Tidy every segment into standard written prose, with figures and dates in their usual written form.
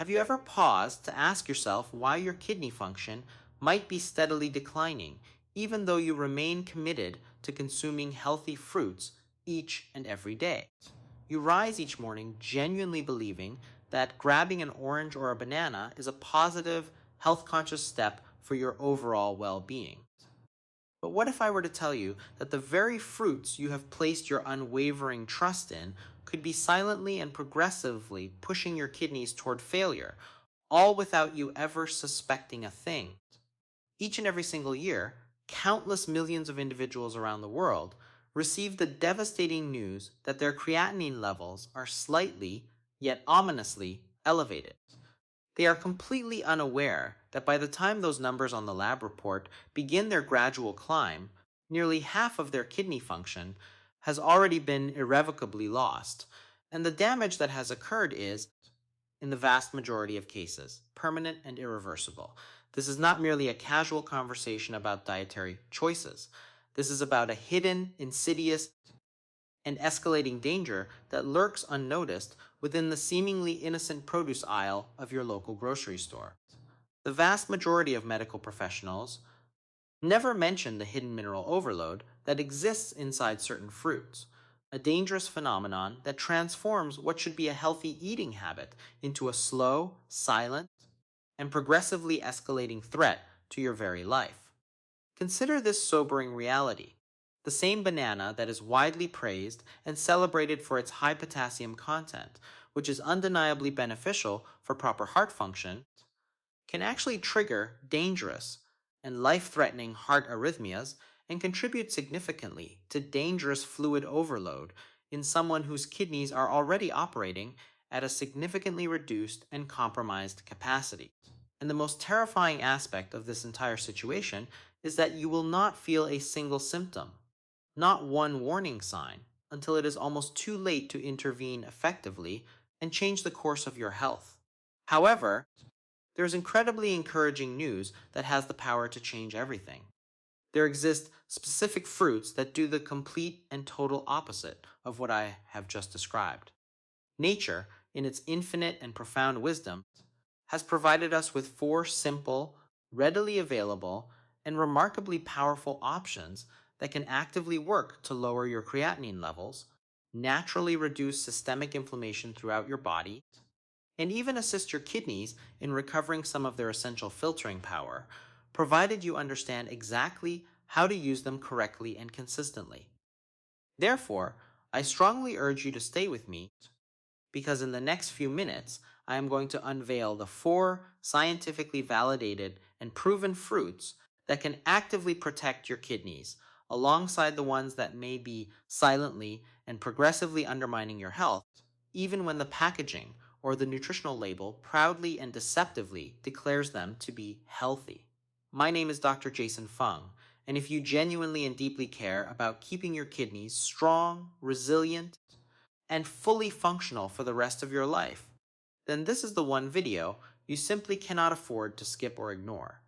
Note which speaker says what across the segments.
Speaker 1: Have you ever paused to ask yourself why your kidney function might be steadily declining, even though you remain committed to consuming healthy fruits each and every day? You rise each morning genuinely believing that grabbing an orange or a banana is a positive, health conscious step for your overall well being. But what if I were to tell you that the very fruits you have placed your unwavering trust in could be silently and progressively pushing your kidneys toward failure, all without you ever suspecting a thing? Each and every single year, countless millions of individuals around the world receive the devastating news that their creatinine levels are slightly, yet ominously, elevated. They are completely unaware that by the time those numbers on the lab report begin their gradual climb, nearly half of their kidney function has already been irrevocably lost, and the damage that has occurred is, in the vast majority of cases, permanent and irreversible. This is not merely a casual conversation about dietary choices. This is about a hidden, insidious, and escalating danger that lurks unnoticed within the seemingly innocent produce aisle of your local grocery store. The vast majority of medical professionals never mention the hidden mineral overload that exists inside certain fruits, a dangerous phenomenon that transforms what should be a healthy eating habit into a slow, silent, and progressively escalating threat to your very life. Consider this sobering reality. The same banana that is widely praised and celebrated for its high potassium content, which is undeniably beneficial for proper heart function, can actually trigger dangerous and life threatening heart arrhythmias and contribute significantly to dangerous fluid overload in someone whose kidneys are already operating at a significantly reduced and compromised capacity. And the most terrifying aspect of this entire situation is that you will not feel a single symptom, not one warning sign, until it is almost too late to intervene effectively and change the course of your health. However, there's incredibly encouraging news that has the power to change everything. There exist specific fruits that do the complete and total opposite of what I have just described. Nature, in its infinite and profound wisdom, has provided us with four simple, readily available, and remarkably powerful options that can actively work to lower your creatinine levels, naturally reduce systemic inflammation throughout your body, and even assist your kidneys in recovering some of their essential filtering power, provided you understand exactly how to use them correctly and consistently. Therefore, I strongly urge you to stay with me because in the next few minutes, I am going to unveil the four scientifically validated and proven fruits that can actively protect your kidneys, alongside the ones that may be silently and progressively undermining your health, even when the packaging or the nutritional label proudly and deceptively declares them to be healthy. My name is Dr. Jason Fung, and if you genuinely and deeply care about keeping your kidneys strong, resilient, and fully functional for the rest of your life, then this is the one video you simply cannot afford to skip or ignore.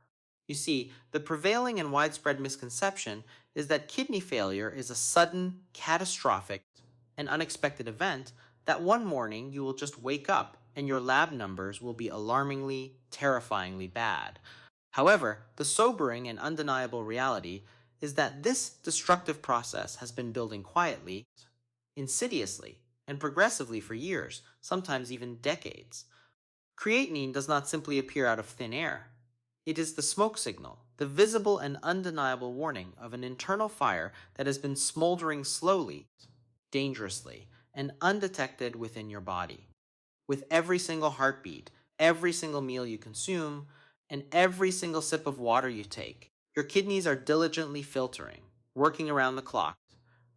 Speaker 1: You see, the prevailing and widespread misconception is that kidney failure is a sudden, catastrophic, and unexpected event that one morning you will just wake up and your lab numbers will be alarmingly, terrifyingly bad. However, the sobering and undeniable reality is that this destructive process has been building quietly, insidiously, and progressively for years, sometimes even decades. Creatinine does not simply appear out of thin air. It is the smoke signal, the visible and undeniable warning of an internal fire that has been smoldering slowly, dangerously, and undetected within your body. With every single heartbeat, every single meal you consume, and every single sip of water you take, your kidneys are diligently filtering, working around the clock,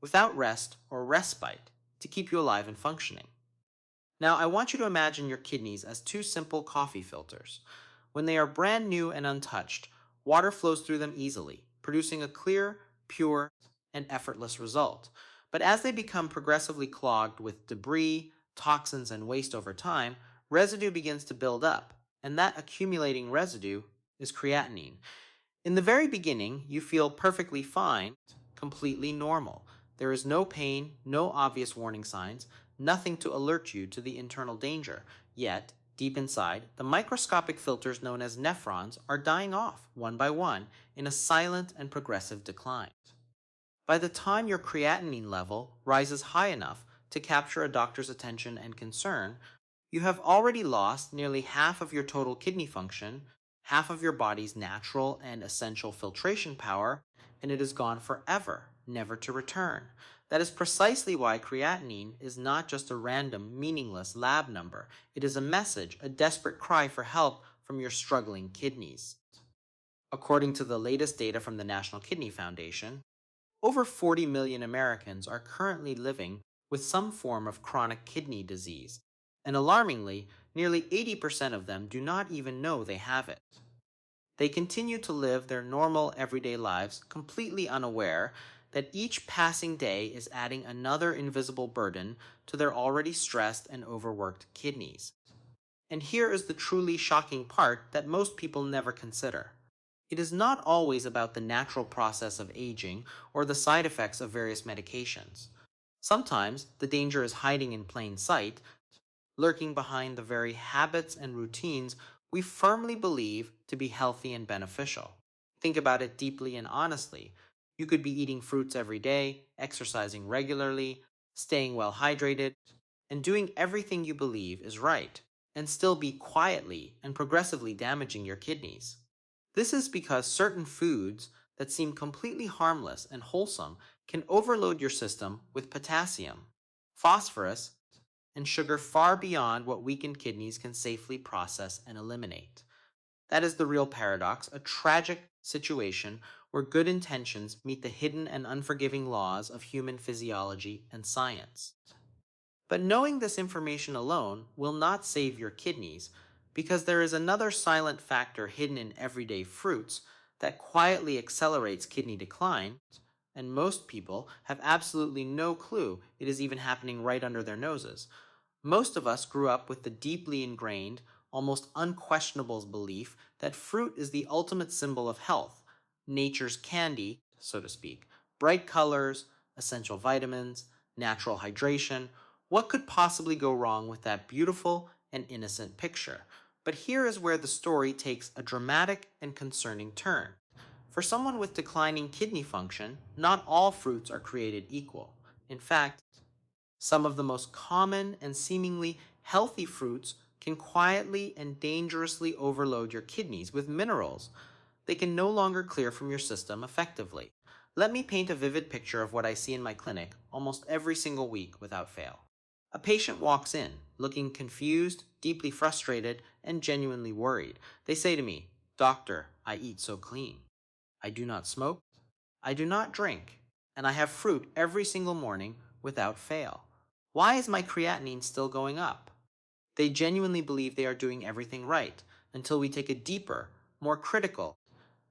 Speaker 1: without rest or respite, to keep you alive and functioning. Now, I want you to imagine your kidneys as two simple coffee filters. When they are brand new and untouched, water flows through them easily, producing a clear, pure, and effortless result. But as they become progressively clogged with debris, toxins, and waste over time, residue begins to build up, and that accumulating residue is creatinine. In the very beginning, you feel perfectly fine, completely normal. There is no pain, no obvious warning signs, nothing to alert you to the internal danger. Yet, Deep inside, the microscopic filters known as nephrons are dying off one by one in a silent and progressive decline. By the time your creatinine level rises high enough to capture a doctor's attention and concern, you have already lost nearly half of your total kidney function, half of your body's natural and essential filtration power, and it is gone forever, never to return. That is precisely why creatinine is not just a random, meaningless lab number. It is a message, a desperate cry for help from your struggling kidneys. According to the latest data from the National Kidney Foundation, over 40 million Americans are currently living with some form of chronic kidney disease, and alarmingly, nearly 80% of them do not even know they have it. They continue to live their normal everyday lives completely unaware that each passing day is adding another invisible burden to their already stressed and overworked kidneys. And here is the truly shocking part that most people never consider. It is not always about the natural process of aging or the side effects of various medications. Sometimes the danger is hiding in plain sight, lurking behind the very habits and routines we firmly believe to be healthy and beneficial. Think about it deeply and honestly. You could be eating fruits every day, exercising regularly, staying well hydrated, and doing everything you believe is right, and still be quietly and progressively damaging your kidneys. This is because certain foods that seem completely harmless and wholesome can overload your system with potassium, phosphorus, and sugar far beyond what weakened kidneys can safely process and eliminate. That is the real paradox, a tragic situation where good intentions meet the hidden and unforgiving laws of human physiology and science. But knowing this information alone will not save your kidneys, because there is another silent factor hidden in everyday fruits that quietly accelerates kidney decline, and most people have absolutely no clue it is even happening right under their noses. Most of us grew up with the deeply ingrained, almost unquestionable belief that fruit is the ultimate symbol of health, nature's candy, so to speak. Bright colors, essential vitamins, natural hydration. What could possibly go wrong with that beautiful and innocent picture? But here is where the story takes a dramatic and concerning turn. For someone with declining kidney function, not all fruits are created equal. In fact, some of the most common and seemingly healthy fruits can quietly and dangerously overload your kidneys with minerals they can no longer clear from your system effectively. Let me paint a vivid picture of what I see in my clinic almost every single week without fail. A patient walks in, looking confused, deeply frustrated, and genuinely worried. They say to me, "Doctor, I eat so clean. I do not smoke, I do not drink, and I have fruit every single morning without fail. Why is my creatinine still going up?" They genuinely believe they are doing everything right until we take a deeper, more critical,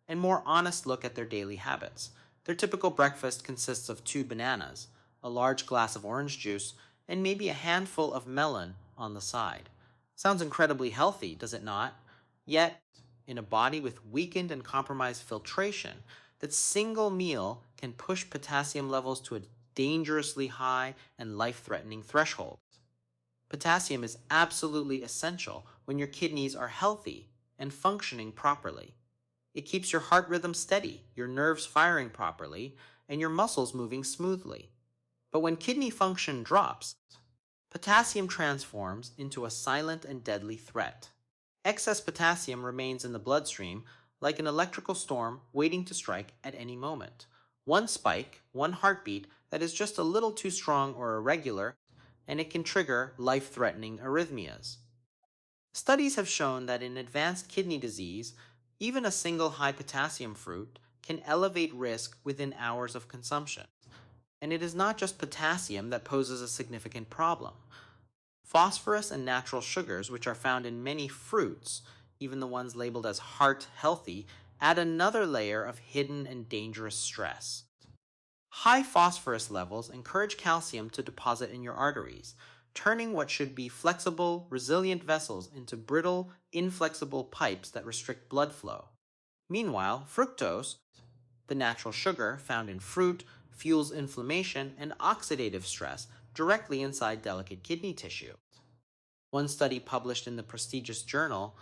Speaker 1: and more honest look at their daily habits. Their typical breakfast consists of 2 bananas, a large glass of orange juice, and maybe a handful of melon on the side. Sounds incredibly healthy, does it not? Yet, in a body with weakened and compromised filtration, that single meal can push potassium levels to a dangerously high and life threatening threshold. Potassium is absolutely essential when your kidneys are healthy and functioning properly. It keeps your heart rhythm steady, your nerves firing properly, and your muscles moving smoothly. But when kidney function drops, potassium transforms into a silent and deadly threat. Excess potassium remains in the bloodstream like an electrical storm waiting to strike at any moment. One spike, one heartbeat that is just a little too strong or irregular, and it can trigger life threatening arrhythmias. Studies have shown that in advanced kidney disease, even a single high potassium fruit can elevate risk within hours of consumption. And it is not just potassium that poses a significant problem. Phosphorus and natural sugars, which are found in many fruits, even the ones labeled as heart healthy, add another layer of hidden and dangerous stress. High phosphorus levels encourage calcium to deposit in your arteries, turning what should be flexible, resilient vessels into brittle, inflexible pipes that restrict blood flow. Meanwhile, fructose, the natural sugar found in fruit, fuels inflammation and oxidative stress directly inside delicate kidney tissue. One study published in the prestigious journal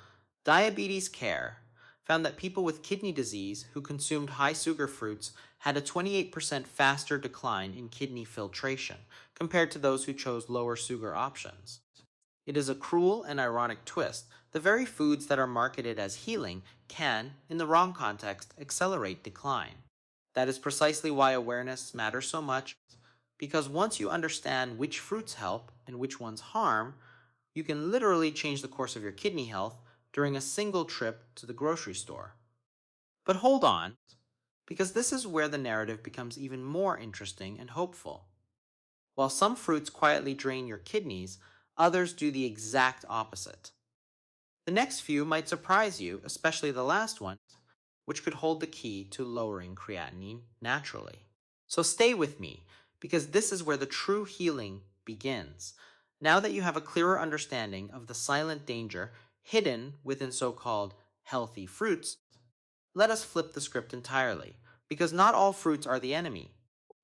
Speaker 1: Diabetes Care found that people with kidney disease who consumed high sugar fruits had a 28% faster decline in kidney filtration compared to those who chose lower sugar options. It is a cruel and ironic twist. The very foods that are marketed as healing can, in the wrong context, accelerate decline. That is precisely why awareness matters so much, because once you understand which fruits help and which ones harm, you can literally change the course of your kidney health during a single trip to the grocery store. But hold on, because this is where the narrative becomes even more interesting and hopeful. While some fruits quietly drain your kidneys, others do the exact opposite. The next few might surprise you, especially the last one, which could hold the key to lowering creatinine naturally. So stay with me, because this is where the true healing begins. Now that you have a clearer understanding of the silent danger hidden within so called healthy fruits, let us flip the script entirely, because not all fruits are the enemy.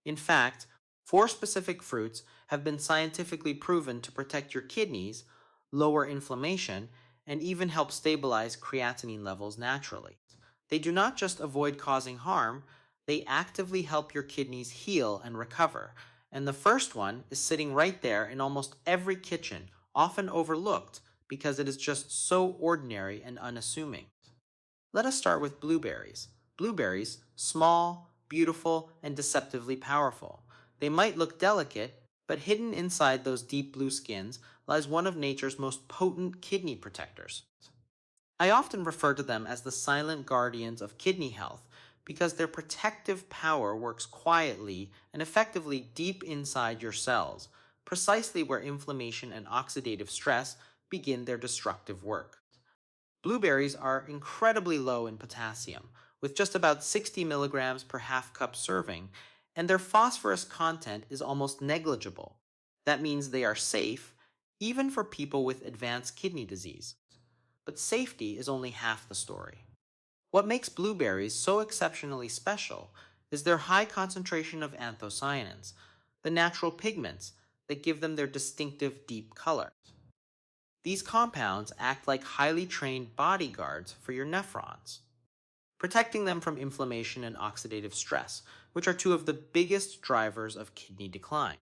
Speaker 1: In fact, four specific fruits have been scientifically proven to protect your kidneys, lower inflammation, and even help stabilize creatinine levels naturally. They do not just avoid causing harm, they actively help your kidneys heal and recover. And the first one is sitting right there in almost every kitchen, often overlooked because it is just so ordinary and unassuming. Let us start with blueberries. Blueberries, small, beautiful, and deceptively powerful. They might look delicate, but hidden inside those deep blue skins lies one of nature's most potent kidney protectors. I often refer to them as the silent guardians of kidney health because their protective power works quietly and effectively deep inside your cells, precisely where inflammation and oxidative stress begin their destructive work. Blueberries are incredibly low in potassium, with just about 60 milligrams per half cup serving, and their phosphorus content is almost negligible. That means they are safe, even for people with advanced kidney disease. But safety is only half the story. What makes blueberries so exceptionally special is their high concentration of anthocyanins, the natural pigments that give them their distinctive deep color. These compounds act like highly trained bodyguards for your nephrons, protecting them from inflammation and oxidative stress, which are two of the biggest drivers of kidney decline.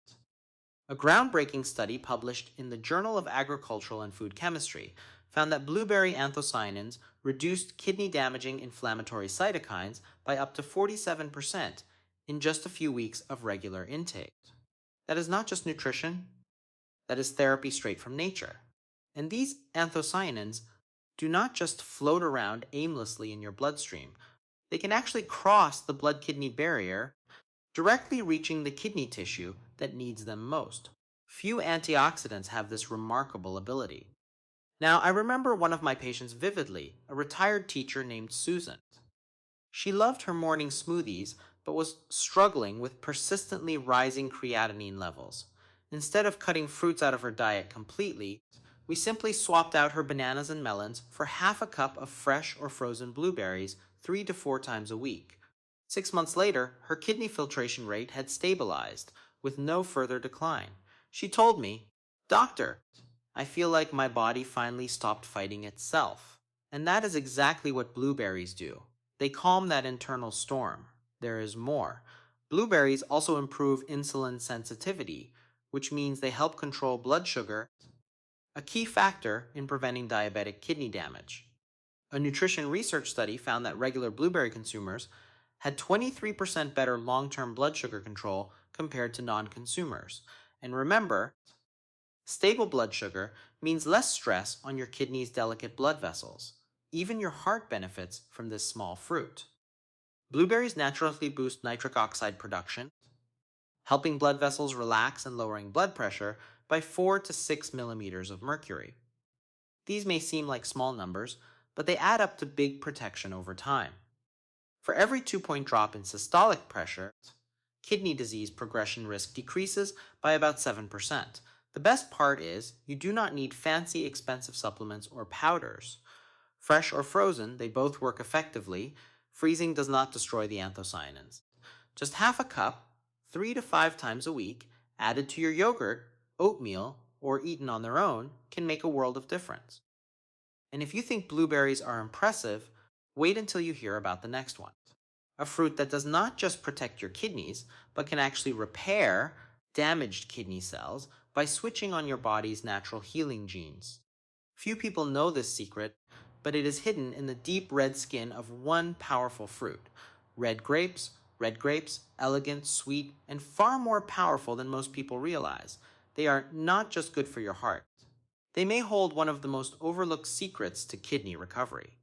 Speaker 1: A groundbreaking study published in the Journal of Agricultural and Food Chemistry found that blueberry anthocyanins reduced kidney damaging inflammatory cytokines by up to 47% in just a few weeks of regular intake. That is not just nutrition, that is therapy straight from nature. And these anthocyanins do not just float around aimlessly in your bloodstream, they can actually cross the blood kidney barrier, directly reaching the kidney tissue that needs them most. Few antioxidants have this remarkable ability. Now, I remember one of my patients vividly, a retired teacher named Susan. She loved her morning smoothies, but was struggling with persistently rising creatinine levels. Instead of cutting fruits out of her diet completely, we simply swapped out her bananas and melons for half a cup of fresh or frozen blueberries 3 to 4 times a week. 6 months later, her kidney filtration rate had stabilized, with no further decline. She told me, "Doctor, I feel like my body finally stopped fighting itself." And that is exactly what blueberries do. They calm that internal storm. There is more. Blueberries also improve insulin sensitivity, which means they help control blood sugar, a key factor in preventing diabetic kidney damage. A nutrition research study found that regular blueberry consumers had 23% better long term blood sugar control compared to non consumers. And remember, stable blood sugar means less stress on your kidney's delicate blood vessels. Even your heart benefits from this small fruit. Blueberries naturally boost nitric oxide production, helping blood vessels relax and lowering blood pressure by 4 to 6 millimeters of mercury. These may seem like small numbers, but they add up to big protection over time. For every 2-point drop in systolic pressure, kidney disease progression risk decreases by about 7%. The best part is, you do not need fancy expensive supplements or powders. Fresh or frozen, they both work effectively. Freezing does not destroy the anthocyanins. Just half a cup, 3 to 5 times a week, added to your yogurt, oatmeal, or eaten on their own, can make a world of difference. And if you think blueberries are impressive, wait until you hear about the next one. A fruit that does not just protect your kidneys, but can actually repair damaged kidney cells by switching on your body's natural healing genes. Few people know this secret, but it is hidden in the deep red skin of one powerful fruit. Red grapes, elegant, sweet, and far more powerful than most people realize. They are not just good for your heart. They may hold one of the most overlooked secrets to kidney recovery.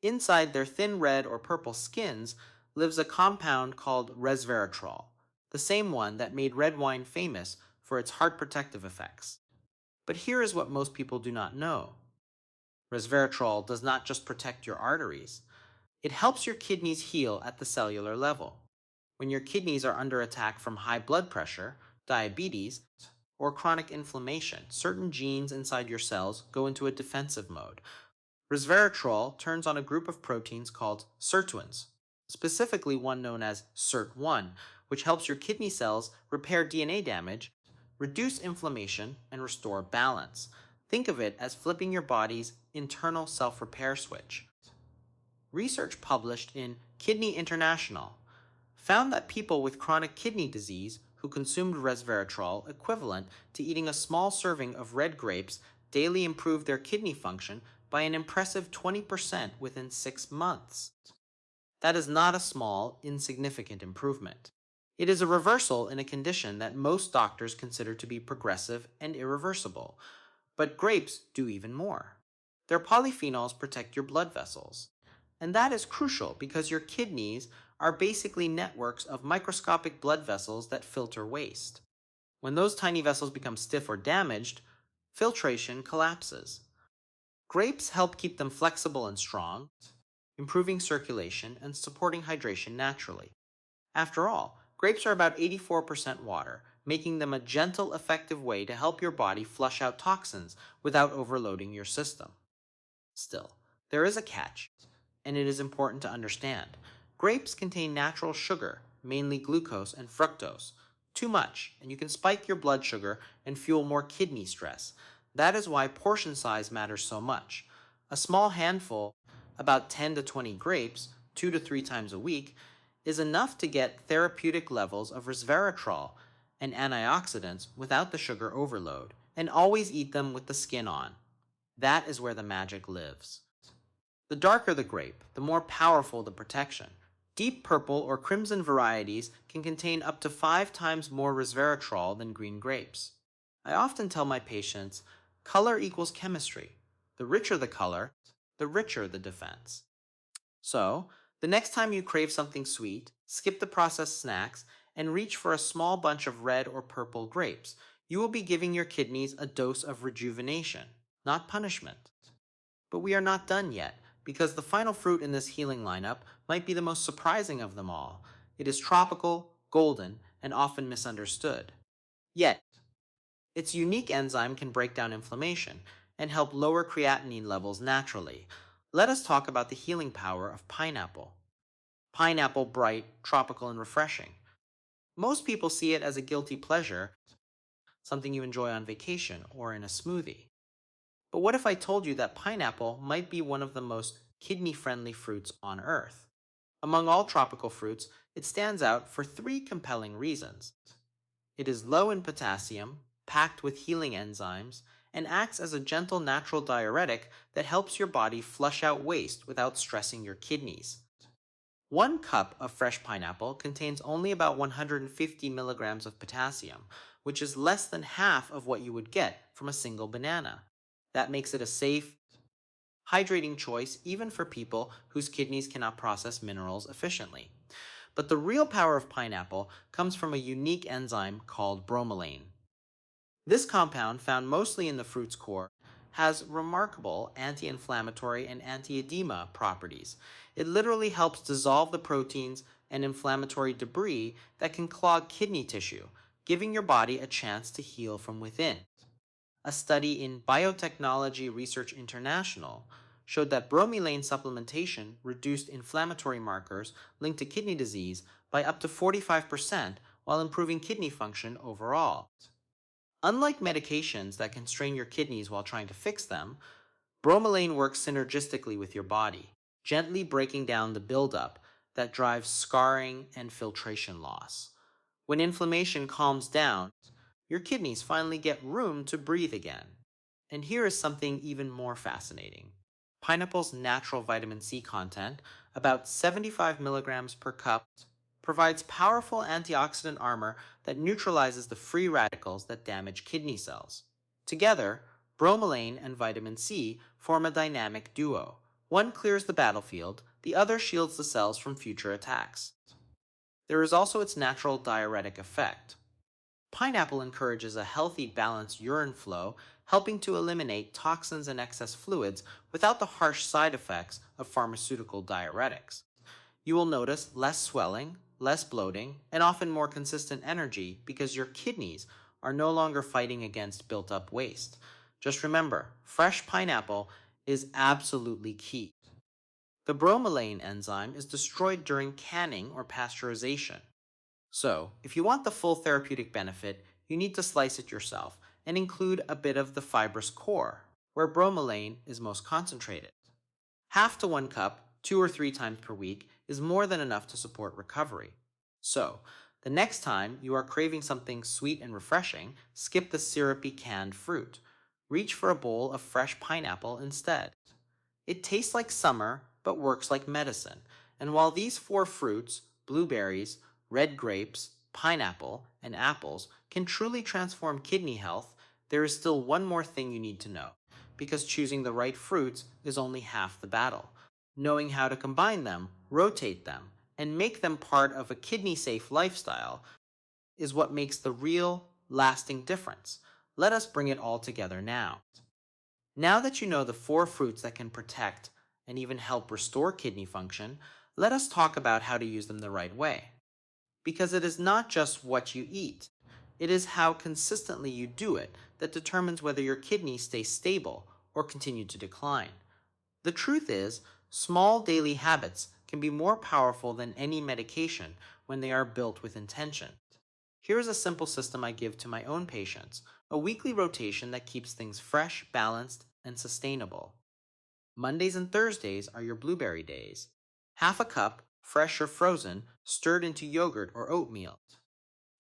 Speaker 1: Inside their thin red or purple skins lives a compound called resveratrol, the same one that made red wine famous for its heart protective effects. But here is what most people do not know. Resveratrol does not just protect your arteries, it helps your kidneys heal at the cellular level. When your kidneys are under attack from high blood pressure, diabetes, or chronic inflammation, certain genes inside your cells go into a defensive mode. Resveratrol turns on a group of proteins called sirtuins, specifically one known as SIRT1, which helps your kidney cells repair DNA damage, reduce inflammation, and restore balance. Think of it as flipping your body's internal self repair switch. Research published in Kidney International found that people with chronic kidney disease who consumed resveratrol equivalent to eating a small serving of red grapes daily improved their kidney function by an impressive 20% within 6 months. That is not a small, insignificant improvement. It is a reversal in a condition that most doctors consider to be progressive and irreversible. But grapes do even more. Their polyphenols protect your blood vessels. And that is crucial because your kidneys are basically networks of microscopic blood vessels that filter waste. When those tiny vessels become stiff or damaged, filtration collapses. Grapes help keep them flexible and strong, improving circulation and supporting hydration naturally. After all, grapes are about 84% water, making them a gentle, effective way to help your body flush out toxins without overloading your system. Still, there is a catch, and it is important to understand. Grapes contain natural sugar, mainly glucose and fructose. Too much, and you can spike your blood sugar and fuel more kidney stress. That is why portion size matters so much. A small handful, about 10 to 20 grapes, 2 to 3 times a week, is enough to get therapeutic levels of resveratrol and antioxidants without the sugar overload, and always eat them with the skin on. That is where the magic lives. The darker the grape, the more powerful the protection. Deep purple or crimson varieties can contain up to 5 times more resveratrol than green grapes. I often tell my patients, color equals chemistry. The richer the color, the richer the defense. So, the next time you crave something sweet, skip the processed snacks and reach for a small bunch of red or purple grapes. You will be giving your kidneys a dose of rejuvenation, not punishment. But we are not done yet, because the final fruit in this healing lineup might be the most surprising of them all. It is tropical, golden, and often misunderstood. Yet, its unique enzyme can break down inflammation and help lower creatinine levels naturally. Let us talk about the healing power of pineapple. Pineapple, bright, tropical, and refreshing. Most people see it as a guilty pleasure, something you enjoy on vacation or in a smoothie. But what if I told you that pineapple might be one of the most kidney-friendly fruits on Earth? Among all tropical fruits, it stands out for 3 compelling reasons. It is low in potassium, packed with healing enzymes, and acts as a gentle natural diuretic that helps your body flush out waste without stressing your kidneys. 1 cup of fresh pineapple contains only about 150 milligrams of potassium, which is less than half of what you would get from a single banana. That makes it a safe, hydrating choice even for people whose kidneys cannot process minerals efficiently. But the real power of pineapple comes from a unique enzyme called bromelain. This compound, found mostly in the fruit's core, has remarkable anti-inflammatory and anti-edema properties. It literally helps dissolve the proteins and inflammatory debris that can clog kidney tissue, giving your body a chance to heal from within. A study in Biotechnology Research International showed that bromelain supplementation reduced inflammatory markers linked to kidney disease by up to 45% while improving kidney function overall. Unlike medications that can strain your kidneys while trying to fix them, bromelain works synergistically with your body, gently breaking down the buildup that drives scarring and filtration loss. When inflammation calms down, your kidneys finally get room to breathe again. And here is something even more fascinating. Pineapple's natural vitamin C content, about 75 milligrams per cup, provides powerful antioxidant armor that neutralizes the free radicals that damage kidney cells. Together, bromelain and vitamin C form a dynamic duo. One clears the battlefield, the other shields the cells from future attacks. There is also its natural diuretic effect. Pineapple encourages a healthy, balanced urine flow, helping to eliminate toxins and excess fluids without the harsh side effects of pharmaceutical diuretics. You will notice less swelling, less bloating, and often more consistent energy because your kidneys are no longer fighting against built up waste. Just remember, fresh pineapple is absolutely key. The bromelain enzyme is destroyed during canning or pasteurization. So, if you want the full therapeutic benefit, you need to slice it yourself and include a bit of the fibrous core, where bromelain is most concentrated. Half to 1 cup, 2 or 3 times per week, is more than enough to support recovery. So, the next time you are craving something sweet and refreshing, skip the syrupy canned fruit. Reach for a bowl of fresh pineapple instead. It tastes like summer, but works like medicine. And while these four fruits, blueberries, red grapes, pineapple, and apples, can truly transform kidney health, there is still one more thing you need to know. Because choosing the right fruits is only half the battle. Knowing how to combine them, rotate them, and make them part of a kidney safe lifestyle is what makes the real, lasting difference. Let us bring it all together now. Now that you know the four fruits that can protect and even help restore kidney function, let us talk about how to use them the right way. Because it is not just what you eat, it is how consistently you do it that determines whether your kidneys stay stable or continue to decline. The truth is, small daily habits can be more powerful than any medication when they are built with intention. Here is a simple system I give to my own patients, a weekly rotation that keeps things fresh, balanced, and sustainable. Mondays and Thursdays are your blueberry days. Half a cup, fresh or frozen, stirred into yogurt or oatmeal.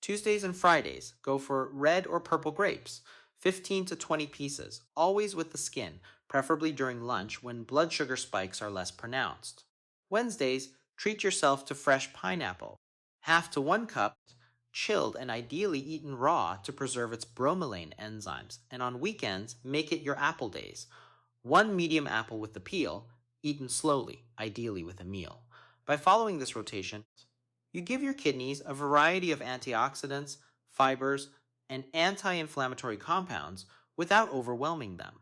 Speaker 1: Tuesdays and Fridays, go for red or purple grapes, 15 to 20 pieces, always with the skin, preferably during lunch when blood sugar spikes are less pronounced. Wednesdays, treat yourself to fresh pineapple, half to 1 cup, chilled and ideally eaten raw to preserve its bromelain enzymes, and on weekends, make it your apple days. One medium apple with the peel, eaten slowly, ideally with a meal. By following this rotation, you give your kidneys a variety of antioxidants, fibers, and anti inflammatory compounds without overwhelming them.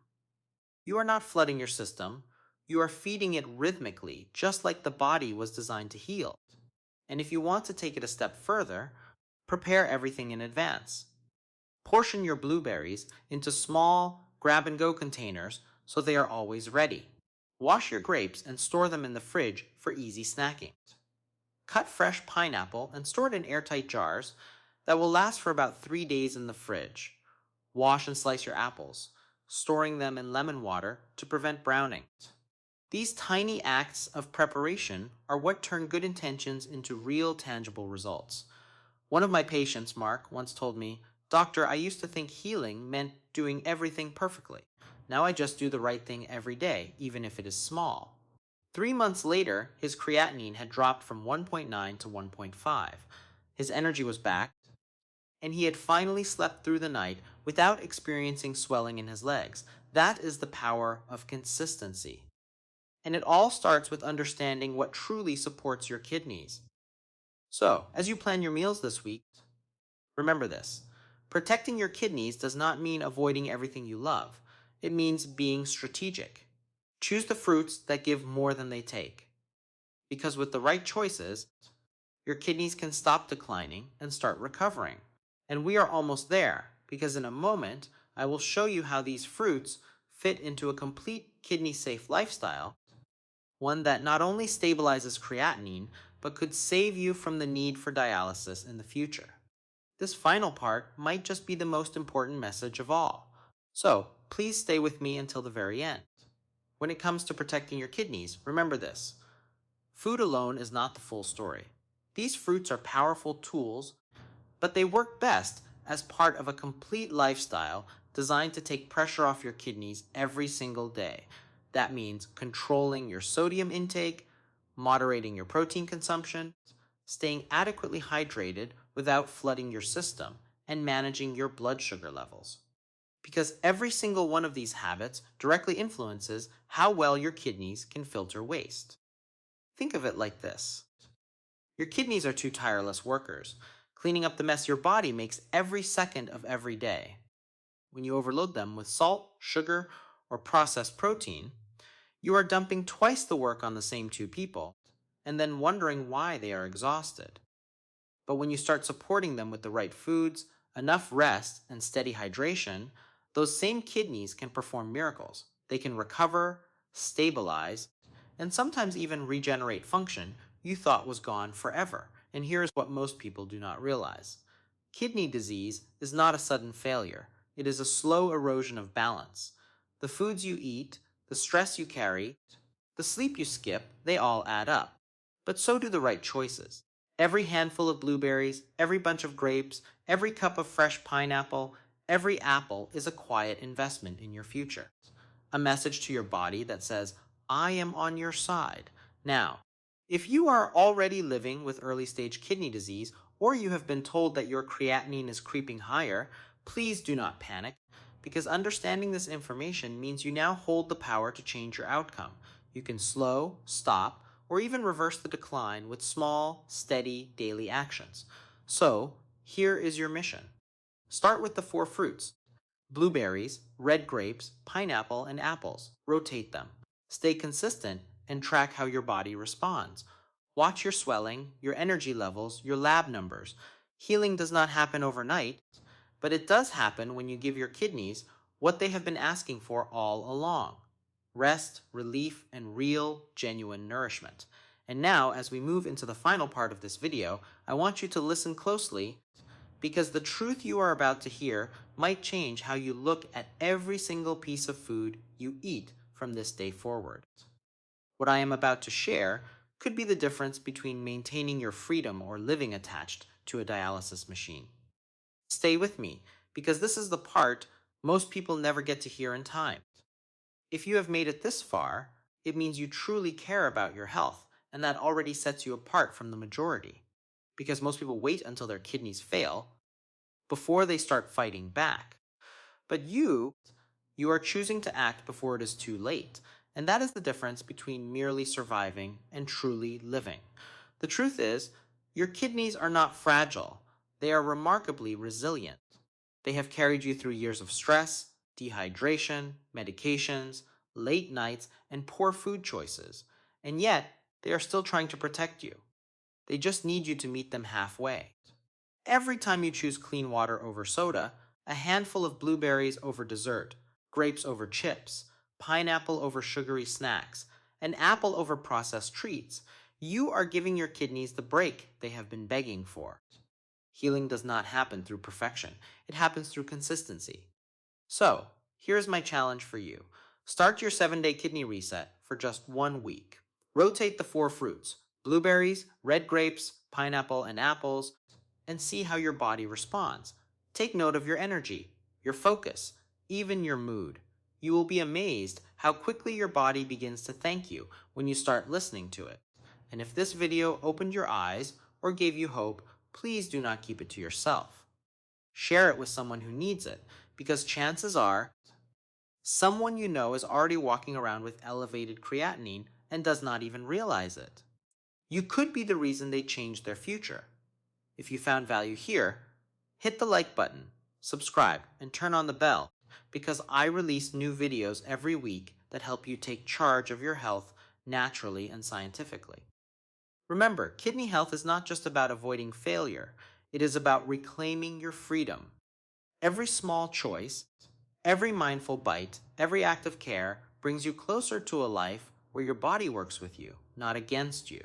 Speaker 1: You are not flooding your system, you are feeding it rhythmically, just like the body was designed to heal. And if you want to take it a step further, prepare everything in advance. Portion your blueberries into small, grab and go containers so they are always ready. Wash your grapes and store them in the fridge for easy snacking. Cut fresh pineapple and store it in airtight jars that will last for about 3 days in the fridge. Wash and slice your apples, storing them in lemon water to prevent browning. These tiny acts of preparation are what turn good intentions into real tangible results. One of my patients, Mark, once told me, "Doctor, I used to think healing meant doing everything perfectly. Now I just do the right thing every day, even if it is small." 3 months later, his creatinine had dropped from 1.9 to 1.5. His energy was back, and he had finally slept through the night without experiencing swelling in his legs. That is the power of consistency. And it all starts with understanding what truly supports your kidneys. So, as you plan your meals this week, remember this. Protecting your kidneys does not mean avoiding everything you love. It means being strategic. Choose the fruits that give more than they take. Because with the right choices, your kidneys can stop declining and start recovering. And we are almost there, because in a moment, I will show you how these fruits fit into a complete kidney safe lifestyle, one that not only stabilizes creatinine, but could save you from the need for dialysis in the future. This final part might just be the most important message of all. So, please stay with me until the very end. When it comes to protecting your kidneys, remember this: food alone is not the full story. These fruits are powerful tools, but they work best as part of a complete lifestyle designed to take pressure off your kidneys every single day. That means controlling your sodium intake, moderating your protein consumption, staying adequately hydrated without flooding your system, and managing your blood sugar levels. Because every single one of these habits directly influences how well your kidneys can filter waste. Think of it like this: your kidneys are two tireless workers, cleaning up the mess your body makes every second of every day. When you overload them with salt, sugar, or processed protein, you are dumping twice the work on the same two people, and then wondering why they are exhausted. But when you start supporting them with the right foods, enough rest, and steady hydration, those same kidneys can perform miracles. They can recover, stabilize, and sometimes even regenerate function you thought was gone forever. And here's what most people do not realize: kidney disease is not a sudden failure, it is a slow erosion of balance. The foods you eat, the stress you carry, the sleep you skip, they all add up. But so do the right choices. Every handful of blueberries, every bunch of grapes, every cup of fresh pineapple, every apple is a quiet investment in your future. A message to your body that says, I am on your side. Now, if you are already living with early stage kidney disease, or you have been told that your creatinine is creeping higher, please do not panic, because understanding this information means you now hold the power to change your outcome. You can slow, stop, or even reverse the decline with small, steady daily actions. So, here is your mission. Start with the four fruits: blueberries, red grapes, pineapple, and apples. Rotate them. Stay consistent and track how your body responds. Watch your swelling, your energy levels, your lab numbers. Healing does not happen overnight, but it does happen when you give your kidneys what they have been asking for all along: rest, relief, and real, genuine nourishment. And now, as we move into the final part of this video, I want you to listen closely, because the truth you are about to hear might change how you look at every single piece of food you eat from this day forward. What I am about to share could be the difference between maintaining your freedom or living attached to a dialysis machine. Stay with me, because this is the part most people never get to hear in time. If you have made it this far, it means you truly care about your health, and that already sets you apart from the majority. Because most people wait until their kidneys fail before they start fighting back. But you are choosing to act before it is too late. And that is the difference between merely surviving and truly living. The truth is, your kidneys are not fragile. They are remarkably resilient. They have carried you through years of stress, dehydration, medications, late nights, and poor food choices. And yet, they are still trying to protect you. They just need you to meet them halfway. Every time you choose clean water over soda, a handful of blueberries over dessert, grapes over chips, pineapple over sugary snacks, an apple over processed treats, you are giving your kidneys the break they have been begging for. Healing does not happen through perfection, it happens through consistency. So, here's my challenge for you. Start your 7-day kidney reset for just 1 week. Rotate the four fruits: blueberries, red grapes, pineapple, and apples, and see how your body responds. Take note of your energy, your focus, even your mood. You will be amazed how quickly your body begins to thank you when you start listening to it. And if this video opened your eyes or gave you hope, please do not keep it to yourself. Share it with someone who needs it, because chances are someone you know is already walking around with elevated creatinine and does not even realize it. You could be the reason they change their future. If you found value here, hit the like button, subscribe, and turn on the bell, because I release new videos every week that help you take charge of your health naturally and scientifically. Remember, kidney health is not just about avoiding failure, it is about reclaiming your freedom. Every small choice, every mindful bite, every act of care brings you closer to a life where your body works with you, not against you.